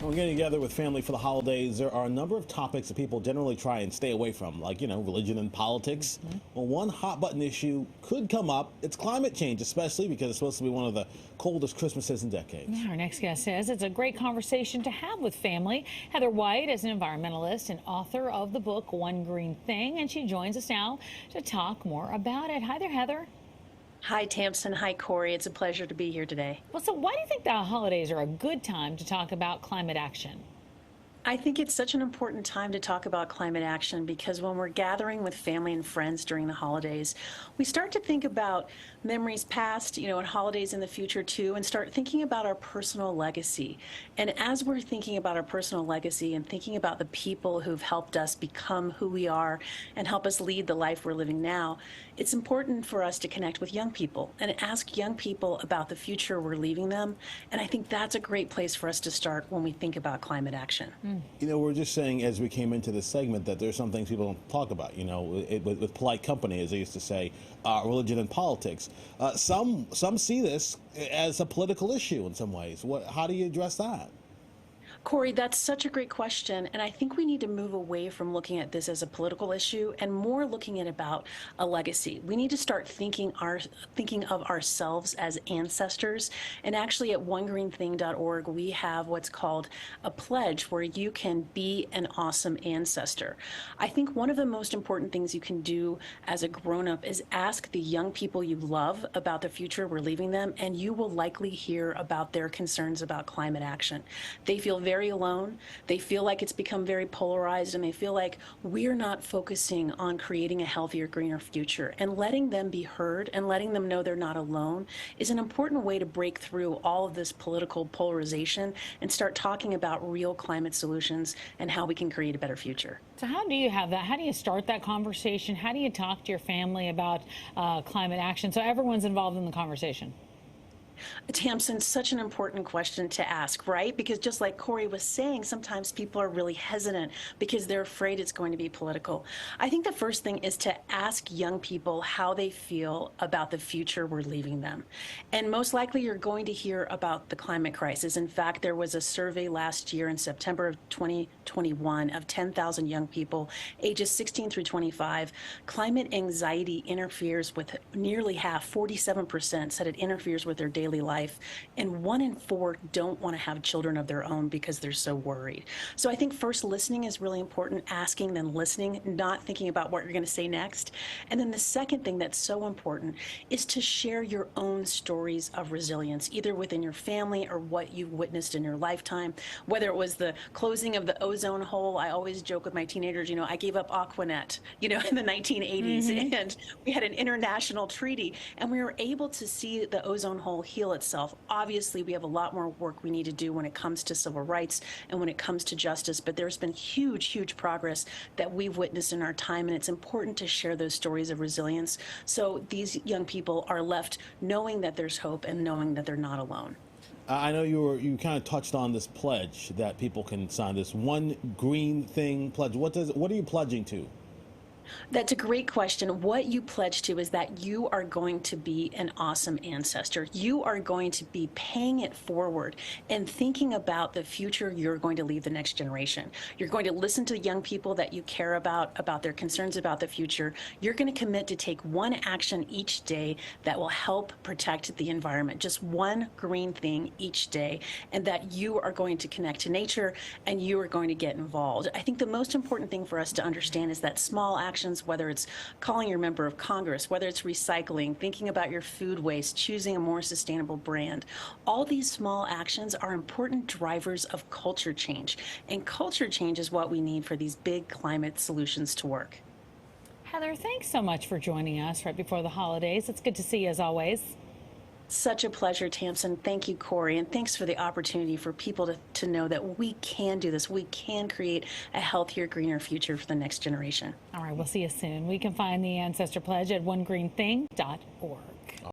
When we're getting together with family for the holidays, there are a number of topics that people generally try and stay away from, like, religion and politics. Well, one hot button issue could come up. It's climate change, especially because it's supposed to be one of the coldest Christmases in decades. Yeah, our next guest says it's a great conversation to have with family. Heather White is an environmentalist and author of the book One Green Thing, and she joins us now to talk more about it. Hi there, Heather. Hi, Tamsin. Hi, Corey. It's a pleasure to be here today. Well, so why do you think the holidays are a good time to talk about climate action? I think it's such an important time to talk about climate action because when we're gathering with family and friends during the holidays, we start to think about memories past, and holidays in the future too, and start thinking about our personal legacy. And as we're thinking about our personal legacy and thinking about the people who've helped us become who we are and help us lead the life we're living now, it's important for us to connect with young people and ask young people about the future we're leaving them. And I think that's a great place for us to start when we think about climate action. We're just saying as we came into this segment that there's some things people don't talk about, with polite company, as they used to say, religion and politics. Some see this as a political issue in some ways. How do you address that? Corey, that's such a great question, and I think we need to move away from looking at this as a political issue and more looking at about a legacy. We need to start thinking of ourselves as ancestors, and actually at onegreenthing.org we have what's called a pledge where you can be an awesome ancestor. I think one of the most important things you can do as a grown-up is ask the young people you love about the future we're leaving them, and you will likely hear about their concerns about climate action. They feel very alone. They feel like it's become very polarized, and they feel like we're not focusing on creating a healthier, greener future. And letting them be heard and letting them know they're not alone is an important way to break through all of this political polarization and start talking about real climate solutions and how we can create a better future. So how do you have that? How do you start that conversation? How do you talk to your family about climate action so everyone's involved in the conversation? Tamsin, such an important question to ask, right? Because just like Corey was saying, sometimes people are really hesitant because they're afraid it's going to be political. I think the first thing is to ask young people how they feel about the future we're leaving them. And most likely you're going to hear about the climate crisis. In fact, there was a survey last year in September of 2021 of 10,000 young people ages 16 through 25. Climate anxiety interferes with nearly half, 47% said it interferes with their daily life, and 1 in 4 don't want to have children of their own because they're so worried. So I think first listening is really important, asking, then listening, not thinking about what you're going to say next. And then the second thing that's so important is to share your own stories of resilience, either within your family or what you've witnessed in your lifetime, whether it was the closing of the ozone hole. I always joke with my teenagers, I gave up Aquanet, in the 1980s, and we had an international treaty, and we were able to see the ozone hole heal itself. Obviously, we have a lot more work we need to do when it comes to civil rights and when it comes to justice, but there's been huge progress that we've witnessed in our time, and it's important to share those stories of resilience so these young people are left knowing that there's hope and knowing that they're not alone. I know you kind of touched on this pledge that people can sign, this One Green Thing pledge. What are you pledging to? That's a great question. What you pledge to is that you are going to be an awesome ancestor. You are going to be paying it forward and thinking about the future you're going to leave the next generation. You're going to listen to young people that you care about their concerns about the future. You're going to commit to take one action each day that will help protect the environment, just one green thing each day, and that you are going to connect to nature and you are going to get involved. I think the most important thing for us to understand is that small actions, whether it's calling your member of Congress, whether it's recycling, thinking about your food waste, choosing a more sustainable brand, all these small actions are important drivers of culture change. And culture change is what we need for these big climate solutions to work. Heather, thanks so much for joining us right before the holidays. It's good to see you as always. Such a pleasure, Tamsin. Thank you, Corey, and thanks for the opportunity for people to know that we can do this. We can create a healthier, greener future for the next generation. All right, we'll see you soon. We can find the Ancestor Pledge at onegreenthing.org.